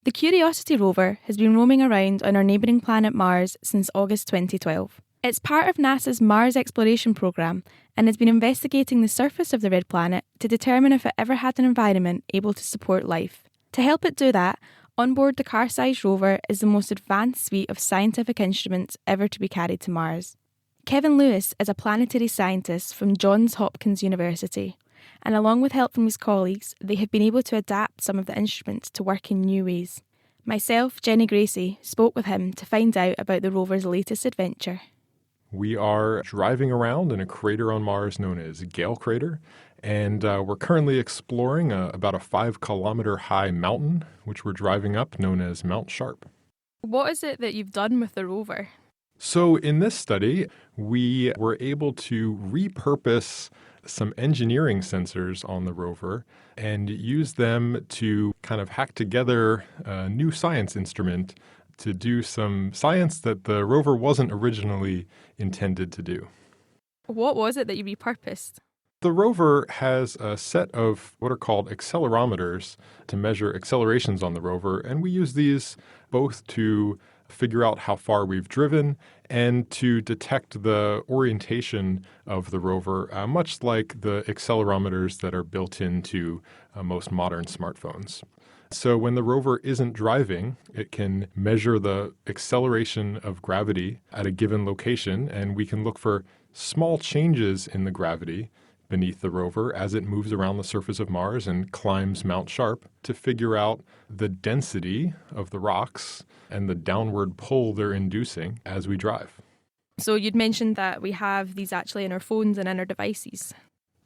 The Curiosity rover has been roaming around on our neighbouring planet Mars since August 2012. It's part of NASA's Mars exploration programme and has been investigating the surface of the red planet to determine if it ever had an environment able to support life. To help it do that, on board the car-sized rover is the most advanced suite of scientific instruments ever to be carried to Mars. Kevin Lewis is a planetary scientist from Johns Hopkins University, and along with help from his colleagues, they have been able to adapt some of the instruments to work in new ways. Myself, Jenny Gracie, spoke with him to find out about the rover's latest adventure. We are driving around in a crater on Mars known as Gale Crater, and we're currently exploring about a 5-kilometer high mountain, which we're driving up, known as Mount Sharp. What is it that you've done with the rover? So in this study, we were able to repurpose some engineering sensors on the rover and use them to kind of hack together a new science instrument to do some science that the rover wasn't originally intended to do. What was it that you repurposed? The rover has a set of what are called accelerometers to measure accelerations on the rover, and we use these both to figure out how far we've driven and to detect the orientation of the rover, much like the accelerometers that are built into most modern smartphones. So when the rover isn't driving, it can measure the acceleration of gravity at a given location, and we can look for small changes in the gravity beneath the rover as it moves around the surface of Mars and climbs Mount Sharp to figure out the density of the rocks and the downward pull they're inducing as we drive. So you'd mentioned that we have these actually in our phones and in our devices.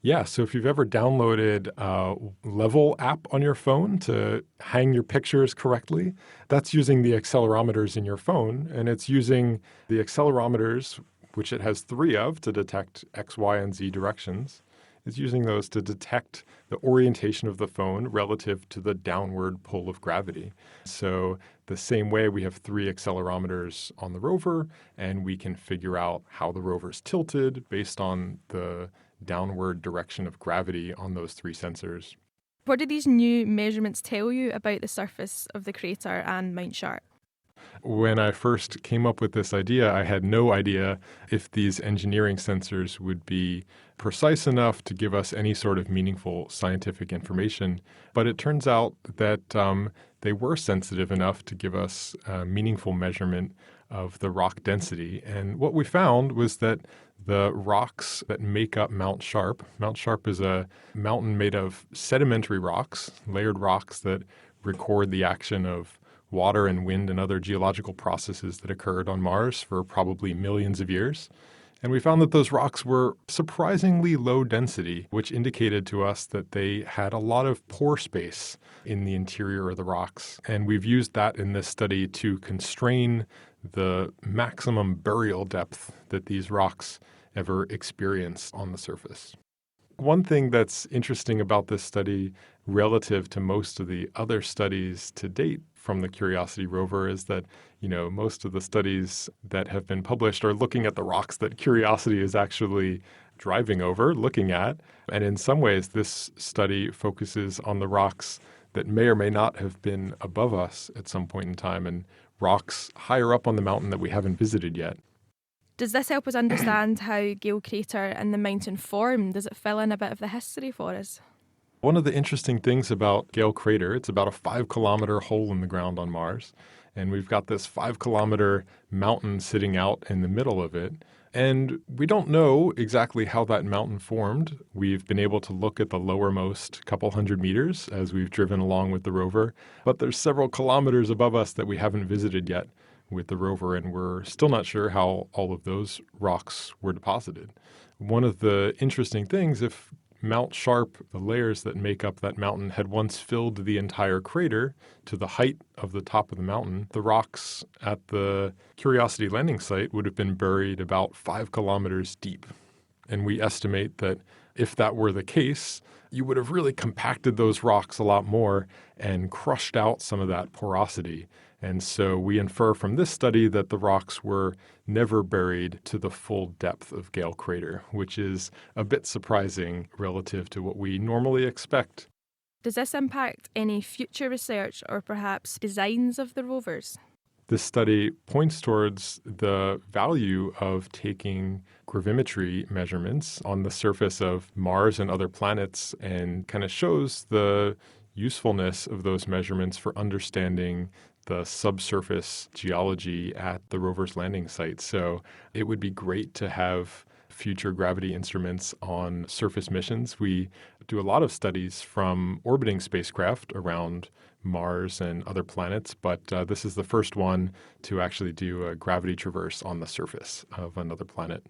Yeah, so if you've ever downloaded a Level app on your phone to hang your pictures correctly, that's using the accelerometers in your phone, and it's using the accelerometers, which it has 3 of to detect X, Y, and Z directions. It's using those to detect the orientation of the phone relative to the downward pull of gravity. So the same way we have 3 accelerometers on the rover, and we can figure out how the rover's tilted based on the downward direction of gravity on those 3 sensors. What do these new measurements tell you about the surface of the crater and Mount Sharp? When I first came up with this idea, I had no idea if these engineering sensors would be precise enough to give us any sort of meaningful scientific information. But it turns out that they were sensitive enough to give us a meaningful measurement of the rock density. And what we found was that the rocks that make up Mount Sharp is a mountain made of sedimentary rocks, layered rocks that record the action of water and wind and other geological processes that occurred on Mars for probably millions of years. And we found that those rocks were surprisingly low density, which indicated to us that they had a lot of pore space in the interior of the rocks. And we've used that in this study to constrain the maximum burial depth that these rocks ever experience on the surface. One thing that's interesting about this study relative to most of the other studies to date from the Curiosity rover is that, most of the studies that have been published are looking at the rocks that Curiosity is actually driving over, looking at. And in some ways, this study focuses on the rocks that may or may not have been above us at some point in time and rocks higher up on the mountain that we haven't visited yet. Does this help us understand how Gale Crater and the mountain formed? Does it fill in a bit of the history for us? One of the interesting things about Gale Crater, it's about a 5-kilometer hole in the ground on Mars, and we've got this 5-kilometer mountain sitting out in the middle of it. And we don't know exactly how that mountain formed. We've been able to look at the lowermost couple hundred meters as we've driven along with the rover, but there's several kilometers above us that we haven't visited yet with the rover, and we're still not sure how all of those rocks were deposited. One of the interesting things, if Mount Sharp, the layers that make up that mountain, had once filled the entire crater to the height of the top of the mountain, the rocks at the Curiosity landing site would have been buried about 5 kilometers deep. And we estimate that if that were the case, you would have really compacted those rocks a lot more and crushed out some of that porosity. And so we infer from this study that the rocks were never buried to the full depth of Gale Crater, which is a bit surprising relative to what we normally expect. Does this impact any future research or perhaps designs of the rovers? This study points towards the value of taking gravimetry measurements on the surface of Mars and other planets and kind of shows the usefulness of those measurements for understanding the subsurface geology at the rover's landing site. So it would be great to have future gravity instruments on surface missions. We do a lot of studies from orbiting spacecraft around Mars and other planets, but this is the first one to actually do a gravity traverse on the surface of another planet.